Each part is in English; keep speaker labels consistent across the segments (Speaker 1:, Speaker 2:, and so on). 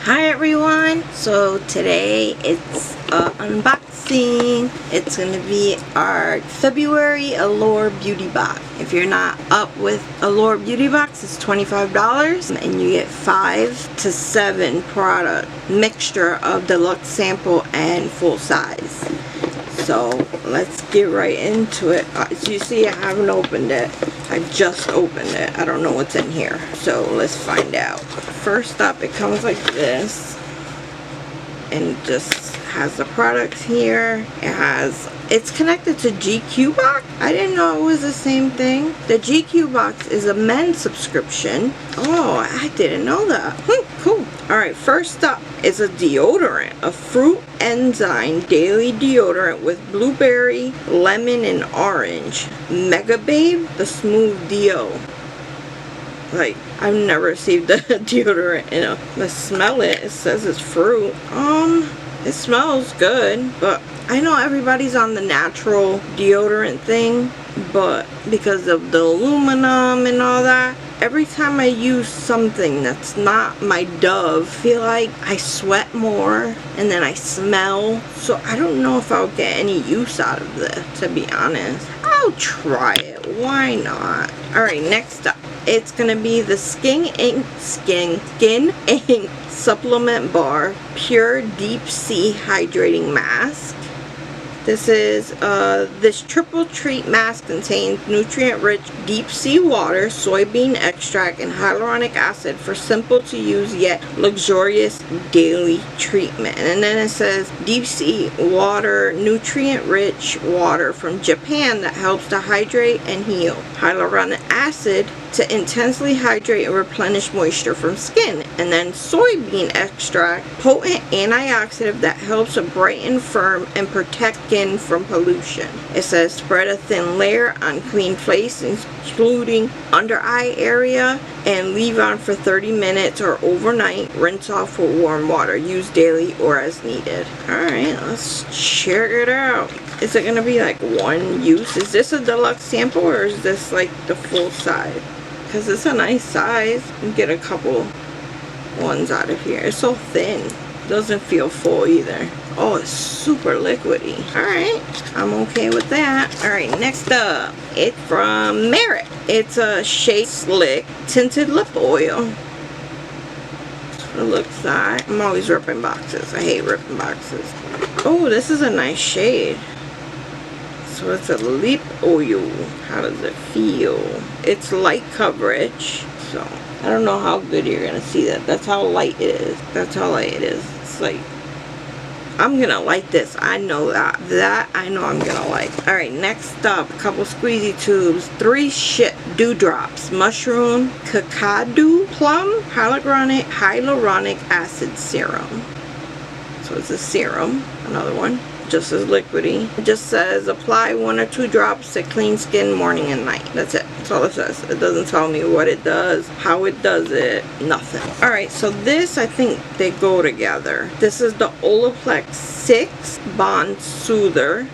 Speaker 1: Hi everyone, so today it's unboxing. It's going to be our February Allure beauty box. If you're not up with Allure beauty box, it's $25 and you get 5 to 7 product mixture of deluxe sample and full size. So let's get right into it. As you see, I haven't opened it. I just opened it. I don't know what's in here. So let's find out. First up, it comes like this. And it just has the products here. It's connected to GQ box. I didn't know it was the same thing. The GQ box is a men's subscription. Oh, I didn't know that. Cool. Alright, first up is a deodorant. A fruit enzyme daily deodorant with blueberry, lemon, and orange. Mega Babe, the smooth deo. Like, I've never received a deodorant, you know. Let's smell it. It says it's fruit. It smells good, but I know everybody's on the natural deodorant thing, but because of the aluminum and all that, every time I use something that's not my Dove, I feel like I sweat more and then I smell. So I don't know if I'll get any use out of this, to be honest. I'll try it. Why not? Alright, next up. It's gonna be the Skin Inc. Supplement Bar Pure Deep Sea Hydrating Mask. This triple treat mask contains nutrient-rich deep sea water, soybean extract, and hyaluronic acid for simple to use yet luxurious daily treatment. And then it says deep sea water, nutrient-rich water from Japan that helps to hydrate and heal. Hyaluronic acid to intensely hydrate and replenish moisture from skin. And then soybean extract, potent antioxidant that helps to brighten, firm, and protect skin from pollution. It says spread a thin layer on clean place, including under eye area, and leave on for 30 minutes or overnight. Rinse off with warm water. Use daily or as needed. Alright, let's check it out. Is it going to be like one use? Is this a deluxe sample or is this like the full size? Because it's a nice size. You can get a couple ones out of here. It's so thin. Doesn't feel full either. Oh, it's super liquidy. Alright, I'm okay with that. Alright, next up. It's from Merit. It's a Shea Slick Tinted Lip Oil. That's what it looks like. I'm always ripping boxes. I hate ripping boxes. Oh, this is a nice shade. So it's a lip oil. How does it feel? It's light coverage. So I don't know how good you're gonna see that. That's how light it is. That's how light it is. It's like, I'm gonna like this. I know that. That I know I'm gonna like. Alright, next up, a couple squeezy tubes. 3 shit dewdrops. Mushroom, cacao, plum, hyaluronic acid serum. So it's a serum. Another one. Just as liquidy. It just says apply 1 or 2 drops to clean skin morning and night. That's it. That's all it says. It doesn't tell me what it does, how it does it, nothing. Alright, so this, I think they go together. This is the OLAPLEX 6 Bond Soother.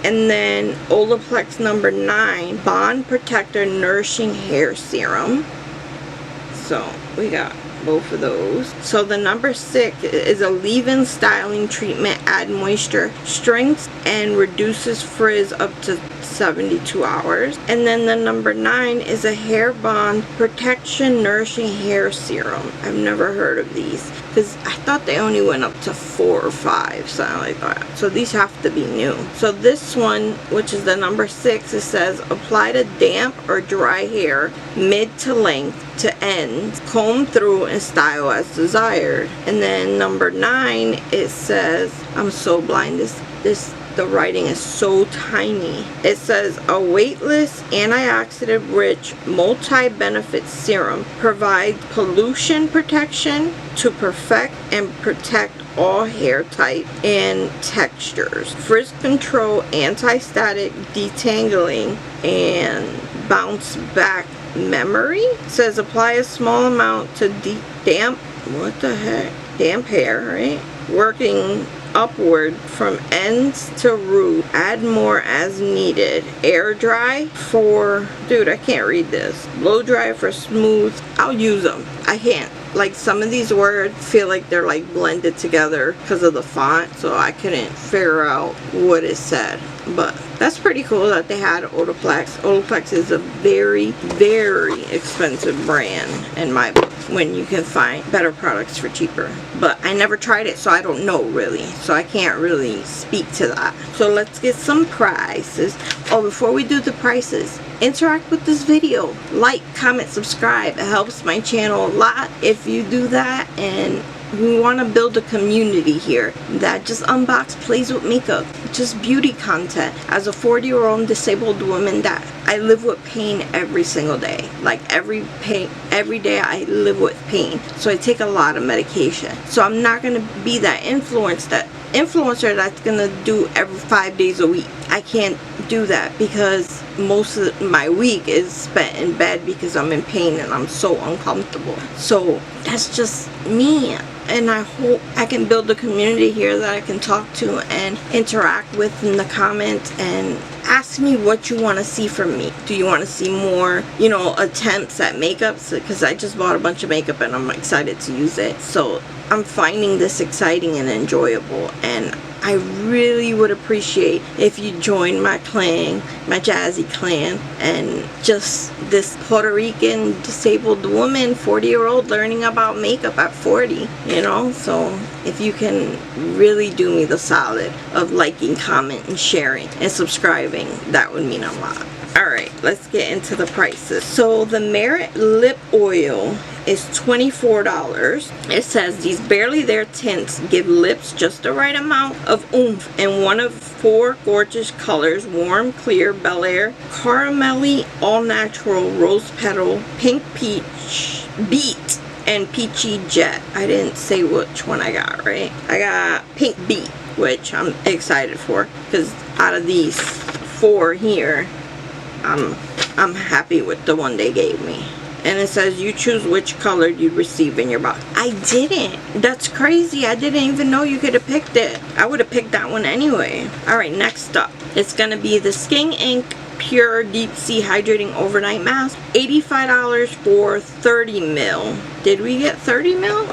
Speaker 1: And then OLAPLEX number 9 Bond Protector Nourishing Hair Serum. So we got both of those. So the number 6 is a leave-in styling treatment, add moisture, strengths, and reduces frizz up to 72 hours. And then the number 9 is a hair bond protection nourishing hair serum. I've never heard of these because I thought they only went up to 4 or 5, something like that. So these have to be new. So this one, which is the number 6, it says apply to damp or dry hair, mid to length to ends, comb through and style as desired. And then number 9, it says, I'm so blind, the writing is so tiny. It says a weightless, antioxidant rich, multi-benefit serum provides pollution protection to perfect and protect all hair type and textures, frizz control, anti-static detangling, and bounce back memory. It says apply a small amount to damp hair, right? Working upward from ends to root. Add more as needed. Air dry for, dude, I can't read this. Blow dry for smooth. I'll use them. I can't. like some of these words feel like they're like blended together because of the font, so I couldn't figure out what it said. But that's pretty cool that they had OLAPLEX. OLAPLEX is a very, very expensive brand in my book, when you can find better products for cheaper. But I never tried it, so I don't know really. So I can't really speak to that. So let's get some prices. Oh, before we do the prices, interact with this video. Like, comment, subscribe. It helps my channel a lot if you do that. And we want to build a community here that just unbox, plays with makeup, just beauty content. As a 40-year-old disabled woman, that I live with pain every single day. Like every day I live with pain. So I take a lot of medication. So I'm not going to be that influencer that's gonna do every 5 days a week. I can't do that because most of my week is spent in bed because I'm in pain and I'm so uncomfortable. So that's just me, and I hope I can build a community here that I can talk to and interact with in the comments, and ask me what you want to see from me. Do you want to see more, you know, attempts at makeups? Because I just bought a bunch of makeup and I'm excited to use it. So I'm finding this exciting and enjoyable, and I really would appreciate if you join my clan, my Jazzy clan, and just this Puerto Rican disabled woman, 40-year-old, learning about makeup at 40, you know. So if you can really do me the solid of liking, comment, and sharing and subscribing, that would mean a lot. Alright, let's get into the prices. So the Merit Lip Oil is $24. It says these barely there tints give lips just the right amount of oomph in one of 4 gorgeous colors: warm, clear, Bel Air, caramelly, all natural, rose petal, pink peach, beet, and peachy jet. I didn't say which one I got, right? I got pink beet, which I'm excited for, because out of these 4 here, I'm happy with the one they gave me. And it says you choose which color you receive in your box. I didn't. That's crazy. I didn't even know you could have picked it. I would have picked that one anyway. Alright, next up, it's gonna be the Skin Inc. Pure Deep Sea Hydrating Overnight Mask. $85 for 30 mil. Did we get 30 mil?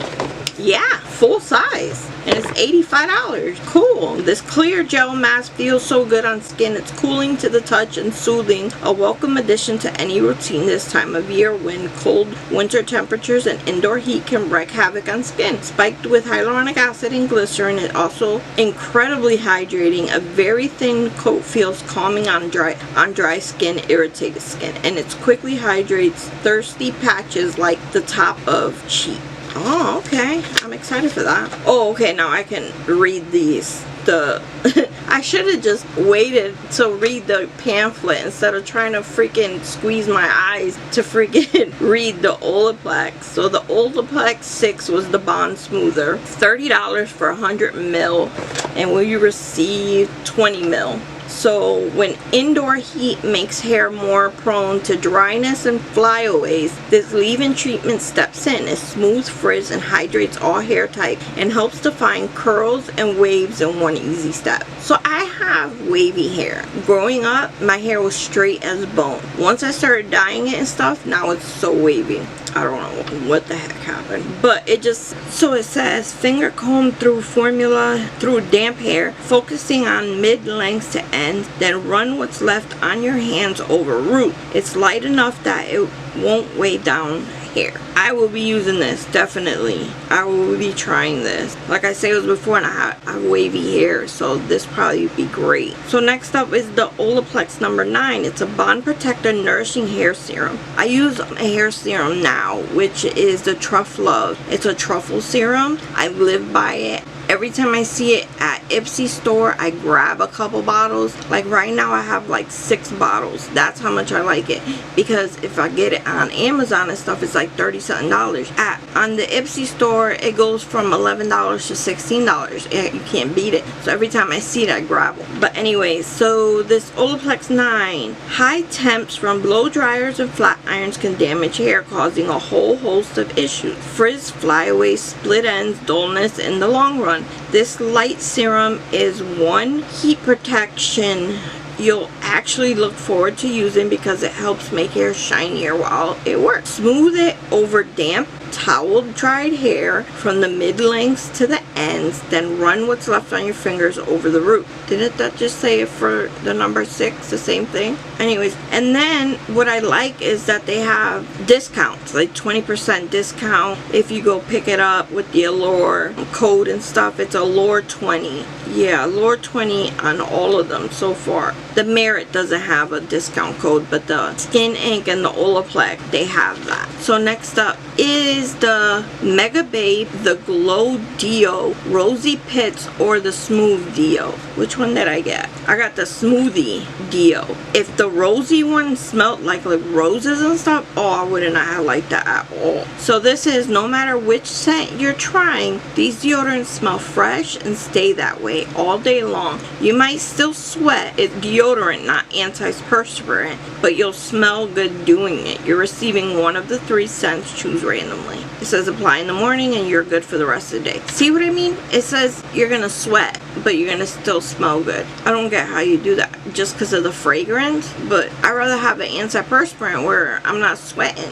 Speaker 1: Yeah, full size. And it's $85. Cool. This clear gel mask feels so good on skin. It's cooling to the touch and soothing. A welcome addition to any routine this time of year when cold winter temperatures and indoor heat can wreak havoc on skin. Spiked with hyaluronic acid and glycerin, it also incredibly hydrating. A very thin coat feels calming on dry skin, irritated skin. And it quickly hydrates thirsty patches like the top of cheek. Oh, okay. I'm excited for that. Oh, okay. Now I can read these. I should have just waited to read the pamphlet instead of trying to freaking squeeze my eyes to freaking read the OLAPLEX. So the OLAPLEX 6 was the bond smoother. $30 for 100 mil. And will you receive 20 mil? So when indoor heat makes hair more prone to dryness and flyaways, this leave-in treatment steps in. It smooths, frizz, and hydrates all hair types and helps to find curls and waves in one easy step. So I have wavy hair. Growing up, my hair was straight as bone. Once I started dyeing it and stuff, now it's so wavy. I don't know what the heck happened, but it just, so it says finger comb through formula through damp hair, focusing on mid-lengths to ends, then run what's left on your hands over root. It's light enough that it won't weigh down hair. I will be using this, definitely. I will be trying this. Like I said, it was before, and I have wavy hair, so this probably would be great. So next up is the OLAPLEX number 9. It's a Bond Protector Nourishing Hair Serum. I use a hair serum now, which is the Truff Love. It's a truffle serum. I live by it. Every time I see it at Ipsy store, I grab a couple bottles. Like right now I have like 6 bottles. That's how much I like it. Because if I get it on Amazon and stuff, it's like $30-something. On the Ipsy store, it goes from $11 to $16. You can't beat it. So every time I see it, I grab it. But anyway, so this OLAPLEX 9. High temps from blow dryers and flat irons can damage hair, causing a whole host of issues. Frizz, flyaways, split ends, dullness in the long run. This light serum is one heat protection you'll actually look forward to using because it helps make hair shinier while it works. Smooth it over damp towel dried hair from the mid-lengths to the ends, then run what's left on your fingers over the root. Didn't that just say it for the number 6, the same thing? Anyways, and then what I like is that they have discounts, like 20% discount if you go pick it up with the Allure code and stuff. It's Allure 20. Yeah, Allure 20 on all of them so far. The Merit doesn't have a discount code, but the Skin Ink and the OLAPLEX, they have that. So next up is the Mega Babe, the Glow Dio, Rosy Pits, or the Smooth Dio. Which one did I get? I got the Smoothie Dio. If the rosy one smelled like roses and stuff, oh, I wouldn't have liked that at all. So this is, no matter which scent you're trying, these deodorants smell fresh and stay that way all day long. You might still sweat. It's deodorant, not antiperspirant, but you'll smell good doing it. You're receiving one of the 3 scents. Choose randomly. It says apply in the morning and you're good for the rest of the day. See what I mean? It says you're gonna sweat, but you're gonna still smell good. I don't get how you do that just because of the fragrance, but I'd rather have an antiperspirant where I'm not sweating.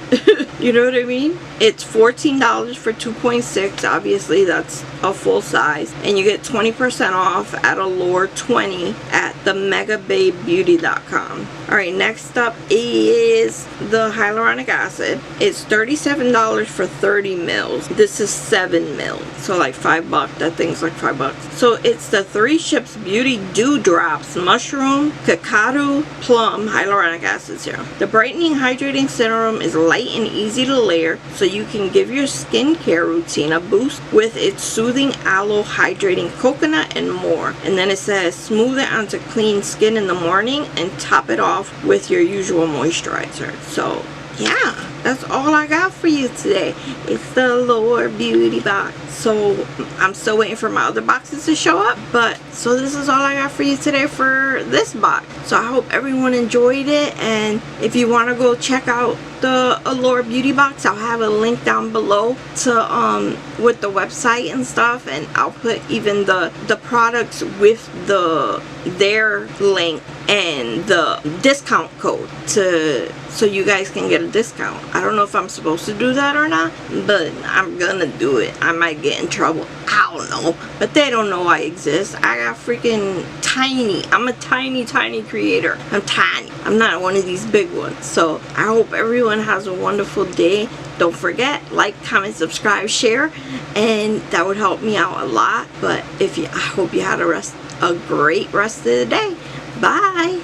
Speaker 1: You know what I mean? It's $14 for 2.6. Obviously that's a full size, and you get 20% off at Allure 20 at the megababebeauty.com. Alright, next up is the hyaluronic acid. It's $37 for 30 mils. This is 7 mils, so like $5. That thing's like $5. So it's the 3 Ships Beauty Dewdrops Mushroom Cacao Plum Hyaluronic Acid Serum. The brightening hydrating serum is light and easy to layer, so you can give your skincare routine a boost with its soothing aloe hydrating coconut and more. And then it says smooth it onto clean skin in the morning and top it off with your usual moisturizer. So yeah, that's all I got for you today. It's the Allure Beauty box. So I'm still waiting for my other boxes to show up, but so this is all I got for you today for this box. So I hope everyone enjoyed it, and if you want to go check out the Allure Beauty box, I'll have a link down below to with the website and stuff, and I'll put even the products with their link and the discount code so you guys can get a discount. I don't know if I'm supposed to do that or not, but I'm gonna do it. I might get in trouble, I don't know, but they don't know I exist. I got freaking tiny. I'm a tiny creator. I'm tiny. I'm not one of these big ones. So I hope everyone has a wonderful day. Don't forget, like, comment, subscribe, share, and that would help me out a lot. But I hope you had a great rest of the day. Bye.